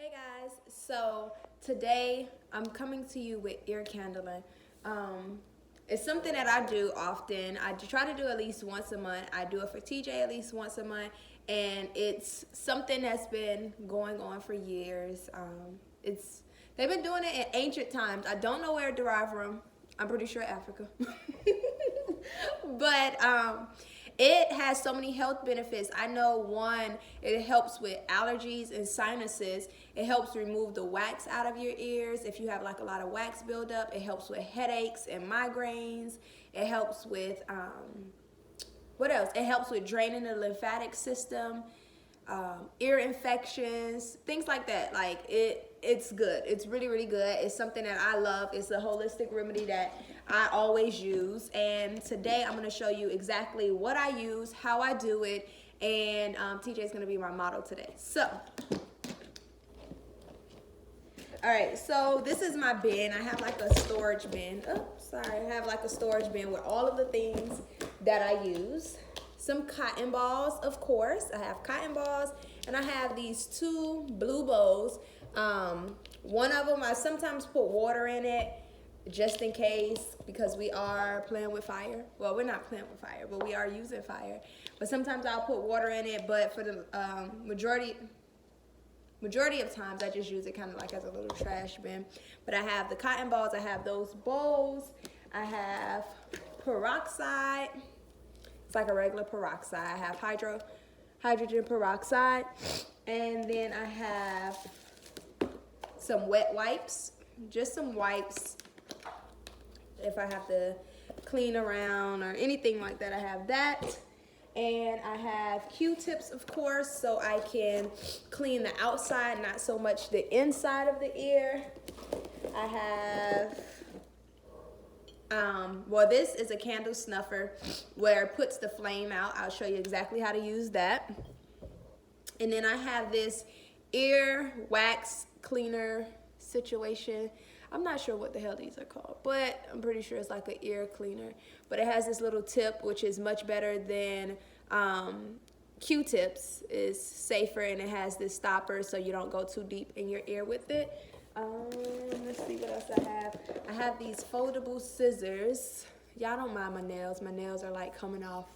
Hey guys, so today I'm coming to you with ear candling. It's something that I do often. I try to do at least once a month. I do it for TJ at least once a month, and it's something that's been going on for years. It's they've been doing it in ancient times. I don't know where it derived from. I'm pretty sure Africa. But it has so many health benefits. I know one, it helps with allergies and sinuses. It helps remove the wax out of your ears if you have like a lot of wax buildup. It helps with headaches and migraines. It helps with what else? It helps with draining the lymphatic system, ear infections, things like that. Like it's good. It's really, really good. It's something that I love. It's a holistic remedy that I always use. And today I'm going to show you exactly what I use, how I do it, and TJ is going to be my model today. So, all right, so this is my bin. I have like a storage bin. Oh, sorry. I have like a storage bin with all of the things that I use. Some cotton balls, of course. I have cotton balls, and I have these two blue bowls. One of them, I sometimes put water in it just in case, because we are playing with fire. Well, we're not playing with fire, but we are using fire. But sometimes I'll put water in it, but for the majority of times I just use it kind of like as a little trash bin. But I have the cotton balls, I have those bowls, I have peroxide. It's like a regular peroxide. I have hydrogen peroxide, and then I have some wet wipes, just some wipes if I have to clean around or anything like that. I have that. And I have Q-tips, of course, so I can clean the outside, not so much the inside of the ear. I have, well, this is a candle snuffer where it puts the flame out. I'll show you exactly how to use that. And then I have this ear wax cleaner situation. I'm not sure what the hell these are called, but I'm pretty sure it's like an ear cleaner. But it has this little tip, which is much better than Q-tips. It's safer, and it has this stopper so you don't go too deep in your ear with it. Let's see what else I have. I have these foldable scissors. Y'all don't mind my nails. My nails are like coming off.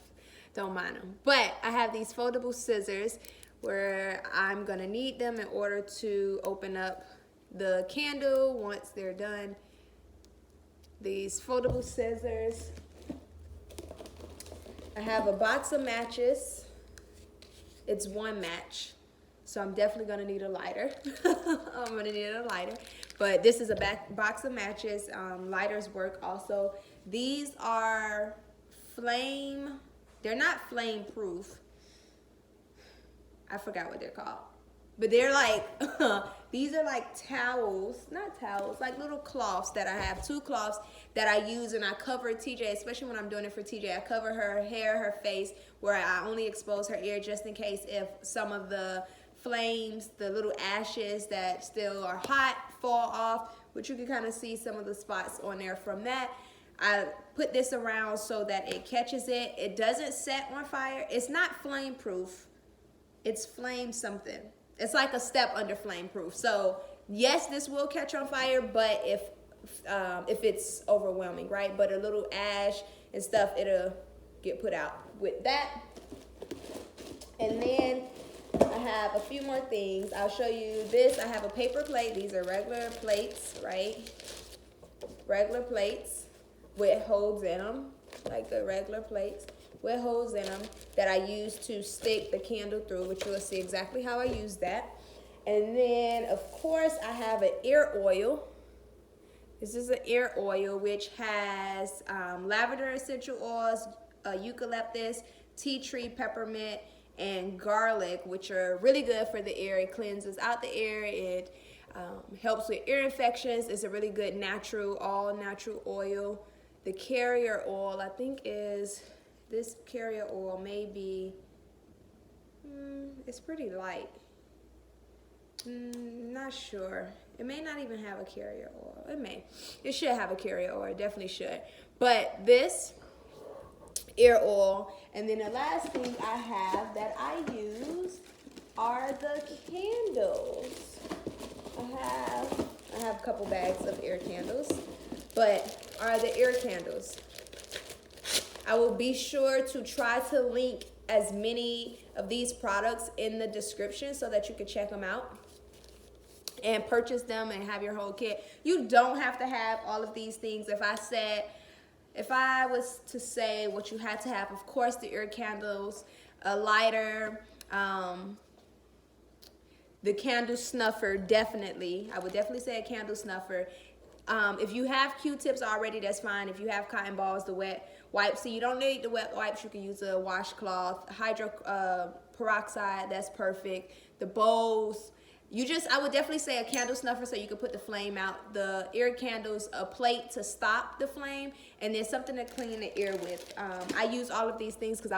Don't mind them. But I have these foldable scissors where I'm going to need them in order to open up the candle once they're done. These foldable scissors. I have a box of matches. It's one match, so I'm definitely gonna need a lighter. I'm gonna need a lighter, but this is a box of matches. Lighters work also. These are flame. They're not flame proof. I forgot what they're called. But they're like, these are like towels, not towels, like little cloths that I have, two cloths that I use, and I cover TJ, especially when I'm doing it for TJ. I cover her hair, her face, where I only expose her ear just in case if some of the flames, the little ashes that still are hot fall off, which you can kind of see some of the spots on there from that. I put this around so that it catches it. It doesn't set on fire. It's not flame proof. It's flame something. It's like a step under flame proof. So yes, this will catch on fire, but if it's overwhelming, right? But a little ash and stuff, it'll get put out with that. And then I have a few more things. I'll show you this. I have a paper plate. These are regular plates, right? Regular plates with holes in them, like the regular plates with holes in them that I use to stick the candle through, which you will see exactly how I use that. And then, of course, I have an ear oil. This is an ear oil which has lavender essential oils, eucalyptus, tea tree, peppermint, and garlic, which are really good for the ear. It cleanses out the ear. It helps with ear infections. It's a really good natural, all natural oil. The carrier oil, I think, is... This carrier oil may be, it's pretty light. Not sure. It may not even have a carrier oil. It may. It should have a carrier oil. It definitely should. But this ear oil, and then the last thing I have that I use are the candles. couple bags of ear candles. But are the ear candles. I will be sure to try to link as many of these products in the description so that you can check them out and purchase them and have your whole kit. You don't have to have all of these things. If I was to say what you had to have, of course, the ear candles, a lighter, the candle snuffer, definitely. I would definitely say a candle snuffer. If you have Q-tips already, that's fine. If you have cotton balls, the wet wipes. So you don't need the wet wipes. You can use a washcloth, hydro peroxide. That's perfect. The bowls. I would definitely say a candle snuffer so you can put the flame out. The ear candles, a plate to stop the flame, and then something to clean the ear with. I use all of these things because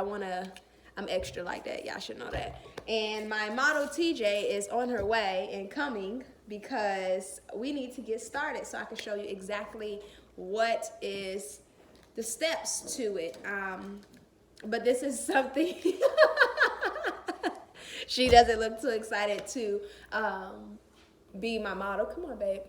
I'm extra like that. Y'all should know that. And my model TJ is on her way and coming because we need to get started so I can show you exactly what is the steps to it. But this is something she doesn't look too excited to be my model. Come on, babe.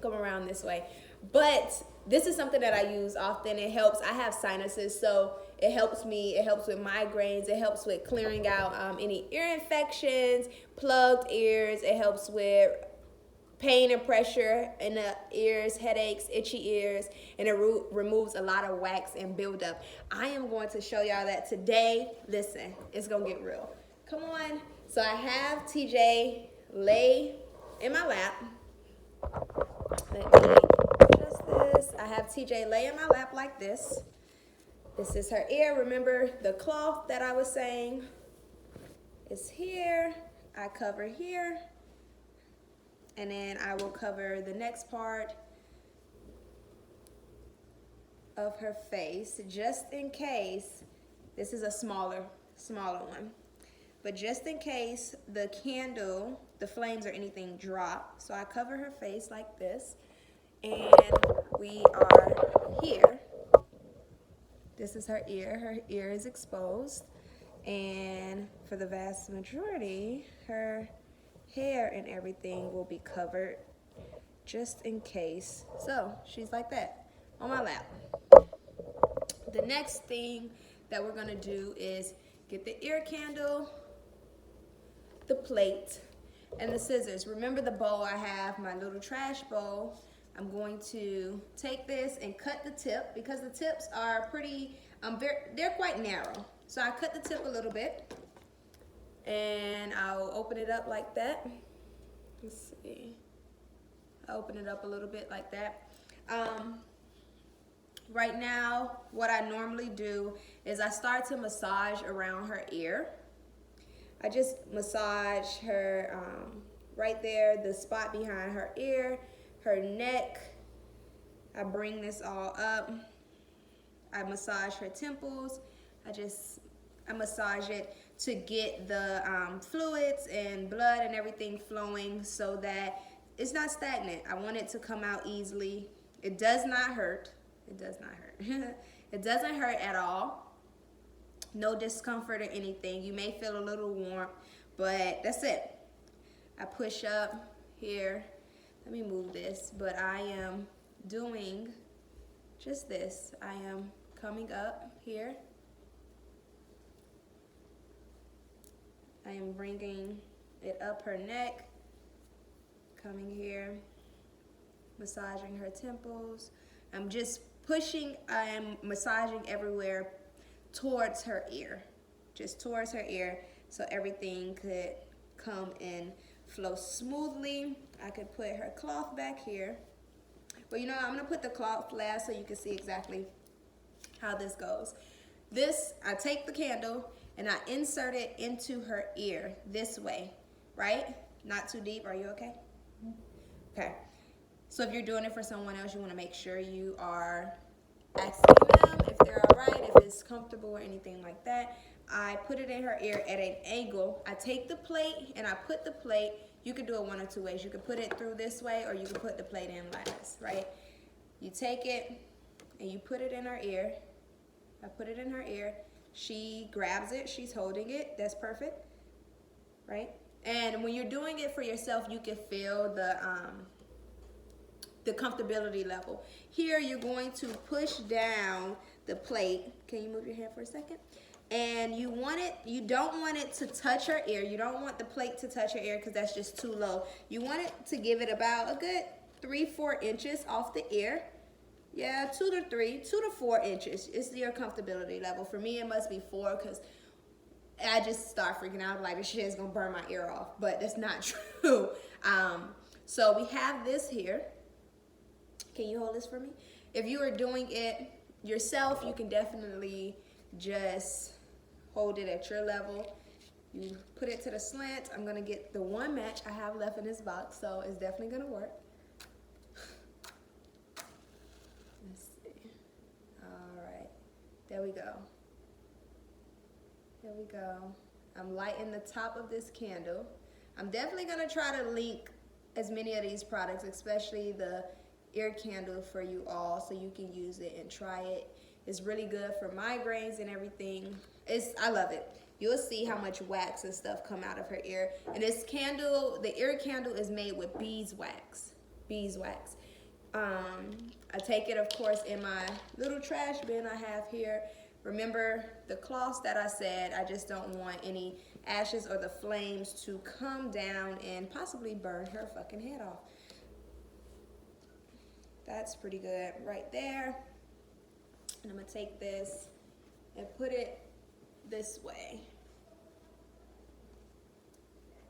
Come around this way. But this is something that I use often. It helps. I have sinuses, so it helps me. It helps with migraines. It helps with clearing out any ear infections, plugged ears. It helps with pain and pressure in the ears, headaches, itchy ears, and it removes a lot of wax and buildup. I am going to show y'all that today. Listen, it's going to get real. Come on. So I have TJ lay in my lap. Let me adjust this. I have TJ lay in my lap like this. This is her ear. Remember the cloth that I was saying is here. I cover here. And then I will cover the next part of her face just in case. This is a smaller one. But just in case the candle, the flames or anything drop. So I cover her face like this. And we are here. This is her ear. Her ear is exposed. And for the vast majority, her hair and everything will be covered just in case. So she's like that on my lap. The next thing that we're going to do is get the ear candle, the plate, and the scissors. Remember the bowl I have, my little trash bowl. I'm going to take this and cut the tip because the tips are pretty, they're quite narrow. So I cut the tip a little bit and I'll open it up like that. Let's see. I'll open it up a little bit like that. Right now, what I normally do is I start to massage around her ear. I just massage her right there, the spot behind her ear, her neck. I bring this all up. I massage her temples. I massage it to get the fluids and blood and everything flowing so that it's not stagnant. I want it to come out easily. It does not hurt. It does not hurt. It doesn't hurt at all. No discomfort or anything. You may feel a little warmth, but that's it. I push up here. Let me move this, but I am doing just this. I am coming up here. I am bringing it up her neck, coming here, massaging her temples. I'm just pushing, I am massaging everywhere towards her ear, just towards her ear, so everything could come and flow smoothly. I could put her cloth back here. But you know, I'm gonna put the cloth last so you can see exactly how this goes. This, I take the candle and I insert it into her ear this way, right? Not too deep. Are you okay? Okay. So if you're doing it for someone else, you want to make sure you are asking them if they're all right, if it's comfortable or anything like that. I put it in her ear at an angle. I take the plate and I put the plate. You could do it one or two ways. You could put it through this way or you could put the plate in like this, right? You take it and you put it in her ear. I put it in her ear. She grabs it. She's holding it. That's perfect, right? And when you're doing it for yourself, you can feel the the comfortability level. Here you're going to push down the plate. Can you move your hand for a second? And you don't want it to touch your ear. You don't want the plate to touch your ear because that's just too low. You want it to give it about a good 3-4 inches off the ear. Yeah, 2 to 4 inches is your comfortability level. For me, it must be 4 because I just start freaking out like this shit is gonna burn my ear off, but that's not true. So we have this here. Can you hold this for me? If you are doing it yourself, you can definitely just hold it at your level. You put it to the slant. I'm gonna get the one match I have left in this box, so it's definitely gonna work. Let's see. All right, there we go. There we go. I'm lighting the top of this candle. I'm definitely gonna try to link as many of these products, especially the ear candle, for you all so you can use it and try it. It's really good for migraines and everything. I love it. You'll see how much wax and stuff come out of her ear. And this candle, the ear candle, is made with beeswax. Beeswax. I take it, of course, in my little trash bin I have here. Remember the cloths that I said, I just don't want any ashes or the flames to come down and possibly burn her fucking head off. That's pretty good right there. And I'm gonna take this and put it this way.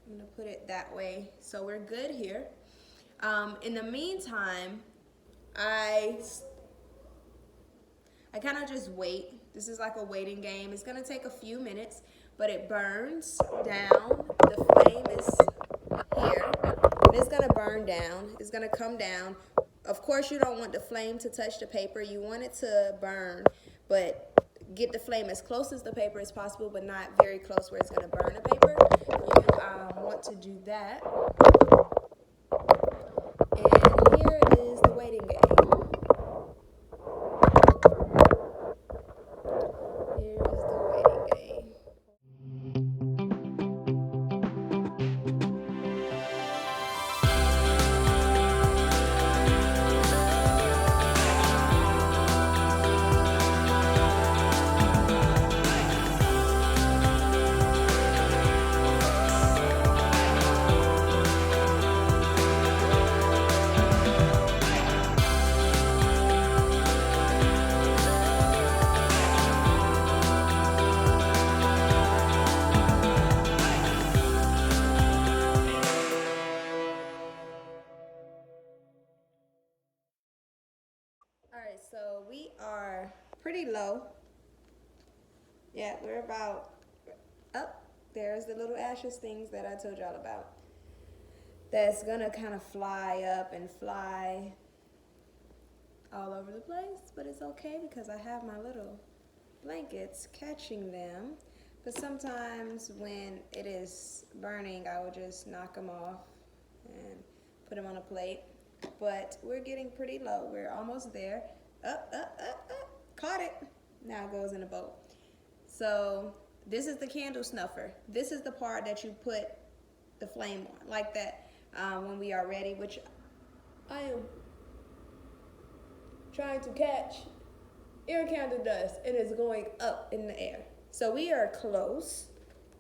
I'm gonna put it that way. So we're good here. In the meantime, I kind of just wait. This is like a waiting game. It's gonna take a few minutes, but it burns down. The flame is here, and it's gonna burn down. It's gonna come down. Of course, you don't want the flame to touch the paper. You want it to burn, but get the flame as close as the paper as possible, but not very close where it's gonna burn the paper. You want to do that. And here is the waiting game. Here's the waiting game. All right, so we are pretty low. Yeah, we're about up. There's the little ashes things that I told y'all about. That's gonna kind of fly up and fly all over the place, but it's okay because I have my little blankets catching them. But sometimes when it is burning, I will just knock them off and put them on a plate. But we're getting pretty low. We're almost there. Up. Caught it. Now it goes in a bowl. So this is the candle snuffer. This is the part that you put the flame on, like that, when we are ready, which I am trying to catch ear candle dust, and it's going up in the air. So we are close,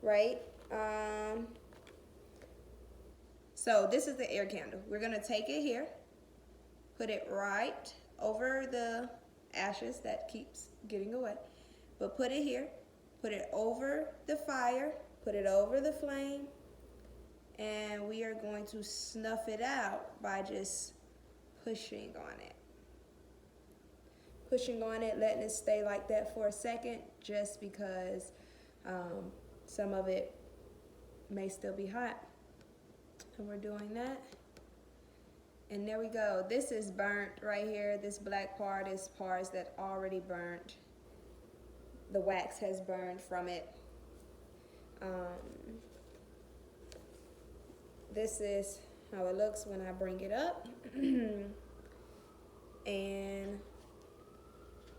right? So this is the air candle. We're gonna take it here, put it right over the ashes that keeps getting away, but put it here, put it over the fire, put it over the flame, and we are going to snuff it out by just pushing on it. Pushing on it, letting it stay like that for a second, just because some of it may still be hot. And we're doing that. And there we go. This is burnt right here. This black part is parts that already burnt. The wax has burned from it. This is how it looks when I bring it up. And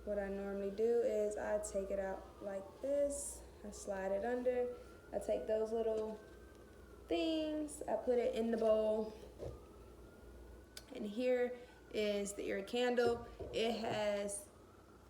what I normally do is I take it out like this. I slide it under. I take those little things, I put it in the bowl. And here is the ear candle. It has,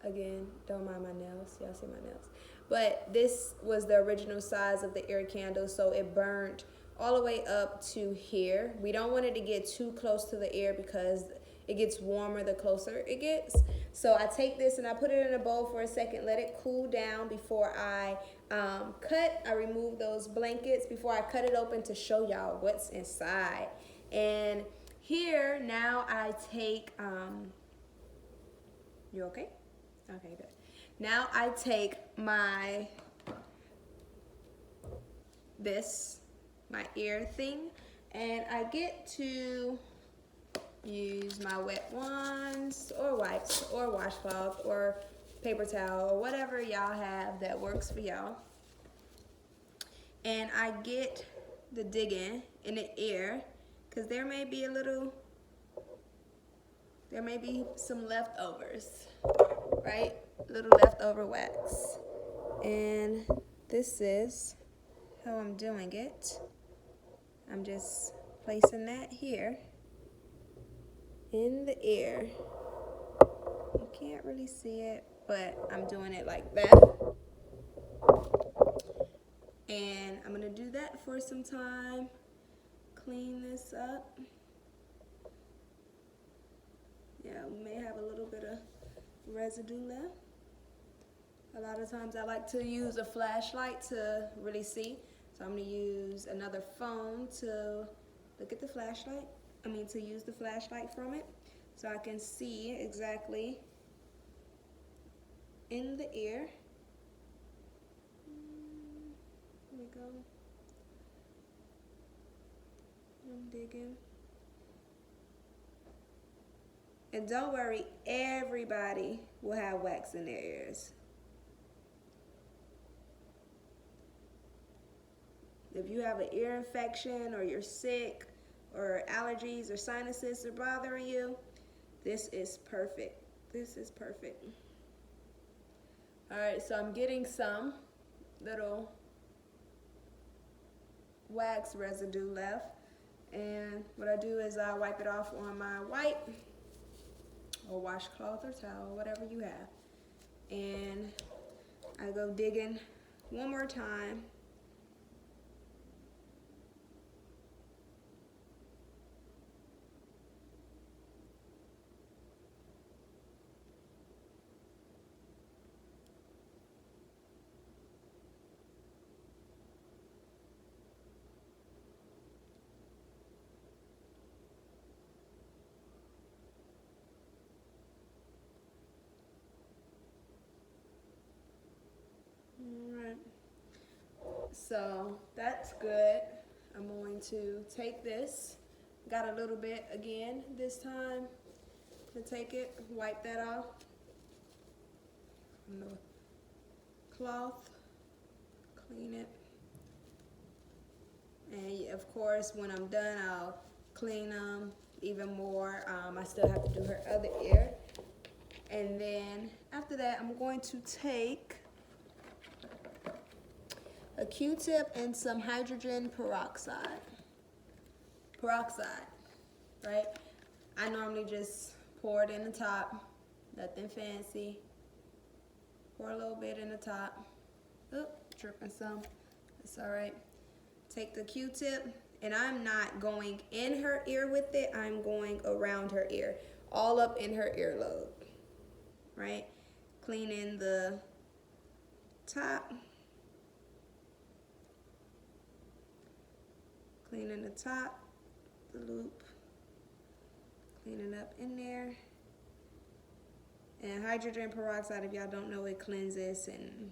again, don't mind my nails. Y'all see my nails. But this was the original size of the ear candle, so it burned all the way up to here. We don't want it to get too close to the ear because it gets warmer the closer it gets. So I take this and I put it in a bowl for a second, let it cool down before I cut. I remove those blankets before I cut it open to show y'all what's inside. And here now I take, you okay? Okay, good. Now I take my ear thing, and I get to use my wet wands or wipes or washcloth or paper towel or whatever y'all have that works for y'all. And I get the digging in the ear because there may be some leftovers, right? Little leftover wax. And this is how I'm doing it. I'm just placing that here in the ear. You can't really see it, but I'm doing it like that. And I'm gonna do that for some time. Clean this up. Yeah, we may have a little bit of residue left. A lot of times I like to use a flashlight to really see. So I'm gonna use another phone to look at the flashlight. To use the flashlight from it so I can see exactly in the ear. Here we go. I'm digging. And don't worry, everybody will have wax in their ears. If you have an ear infection or you're sick or allergies or sinuses are bothering you, this is perfect. This is perfect. All right, so I'm getting some little wax residue left. And what I do is I wipe it off on my wipe or washcloth or towel, whatever you have. And I go digging one more time. So that's good. I'm going to take this. Got a little bit again this time. To take it, wipe that off from the cloth, clean it. And of course, when I'm done, I'll clean them even more. I still have to do her other ear. And then after that, I'm going to take a Q-tip and some hydrogen peroxide. Right? I normally just pour it in the top, nothing fancy. Pour a little bit in the top. Oop, dripping some. It's all right. Take the Q-tip, and I'm not going in her ear with it. I'm going around her ear, all up in her earlobe, right? Cleaning the top. Cleaning the top, the loop, cleaning up in there. And hydrogen peroxide, if y'all don't know, it cleanses and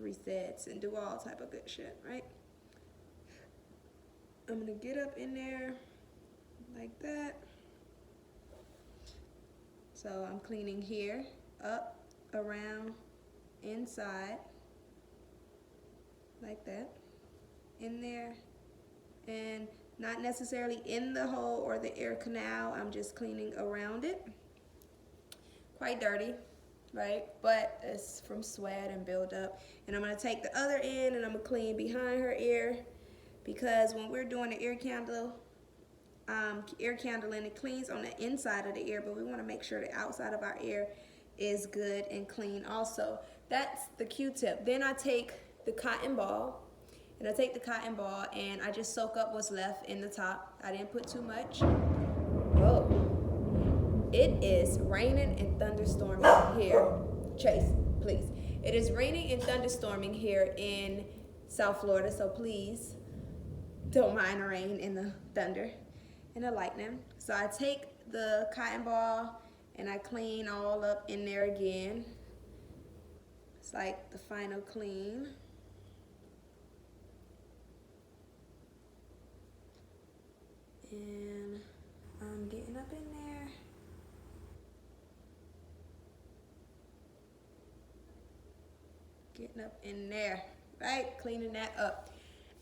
resets and do all type of good shit, right? I'm gonna get up in there like that. So I'm cleaning here, up, around, inside, like that, in there. And not necessarily in the hole or the ear canal. I'm just cleaning around it. Quite dirty, right? But it's from sweat and buildup. And I'm going to take the other end and I'm going to clean behind her ear. Because when we're doing the ear candle, ear candle and it cleans on the inside of the ear, but we want to make sure the outside of our ear is good and clean also. That's the Q-tip. Then I take the cotton ball, and I just soak up what's left in the top. I didn't put too much. Whoa. It is raining and thunderstorming here. Chase, please. It is raining and thunderstorming here in South Florida, so please don't mind the rain and the thunder and the lightning. So I take the cotton ball and I clean all up in there again. It's like the final clean. And I'm getting up in there. Getting up in there, right? Cleaning that up.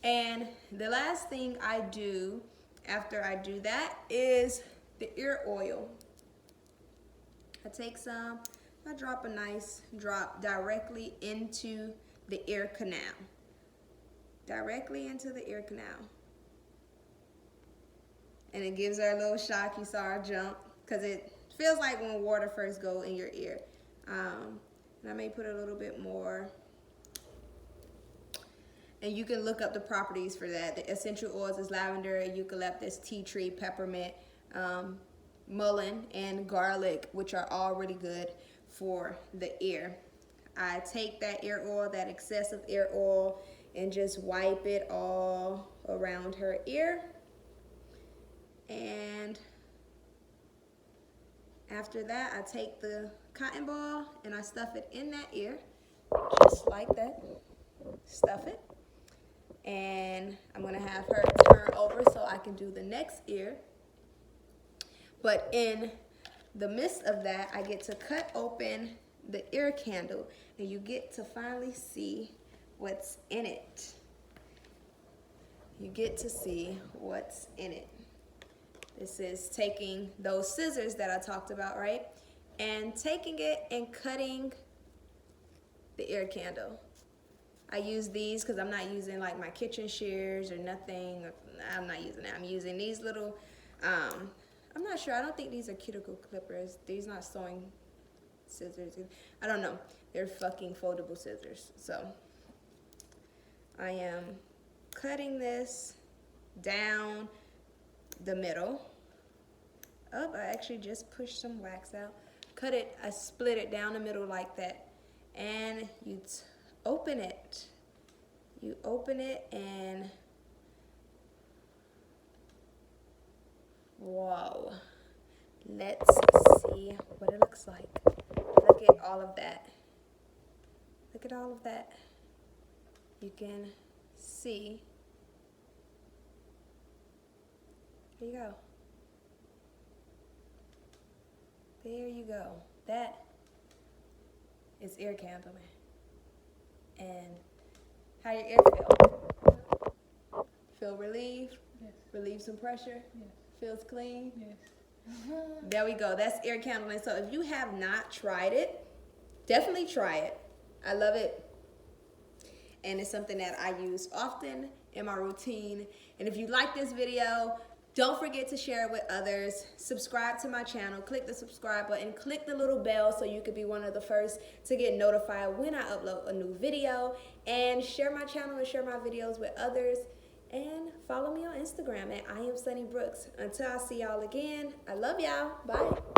And the last thing I do after I do that is the ear oil. I take some, I drop a nice drop directly into the ear canal. Directly into the ear canal. And it gives her a little shock. You saw her jump, because it feels like when water first goes in your ear. And I may put a little bit more. And you can look up the properties for that. The essential oils is lavender, eucalyptus, tea tree, peppermint, mullein, and garlic, which are all really good for the ear. I take that ear oil, that excessive ear oil, and just wipe it all around her ear. And after that, I take the cotton ball and I stuff it in that ear, just like that. Stuff it. And I'm gonna have her turn over so I can do the next ear. But in the midst of that, I get to cut open the ear candle and you get to finally see what's in it. You get to see what's in it. This is taking those scissors that I talked about, right? And taking it and cutting the ear candle. I use these because I'm not using like my kitchen shears or nothing. I'm not using that. I'm using these little, I'm not sure. I don't think these are cuticle clippers. These not sewing scissors. I don't know. They're fucking foldable scissors. So I am cutting this down the middle. Oh, I actually just pushed some wax out. Cut it, I split it down the middle like that. And you open it. You open it and whoa. Let's see what it looks like. Look at all of that. Look at all of that. You can see. There you go. There you go. That is ear candling. And how your ear feel? Feel relieved? Yes. Relieve some pressure? Yes. Feels clean? Yes. There we go. That's ear candling. So if you have not tried it, definitely try it. I love it. And it's something that I use often in my routine. And if you like this video, don't forget to share it with others. Subscribe to my channel. Click the subscribe button. Click the little bell so you can be one of the first to get notified when I upload a new video. And share my channel and share my videos with others. And follow me on Instagram at I am Sunny Brooks. Until I see y'all again, I love y'all. Bye.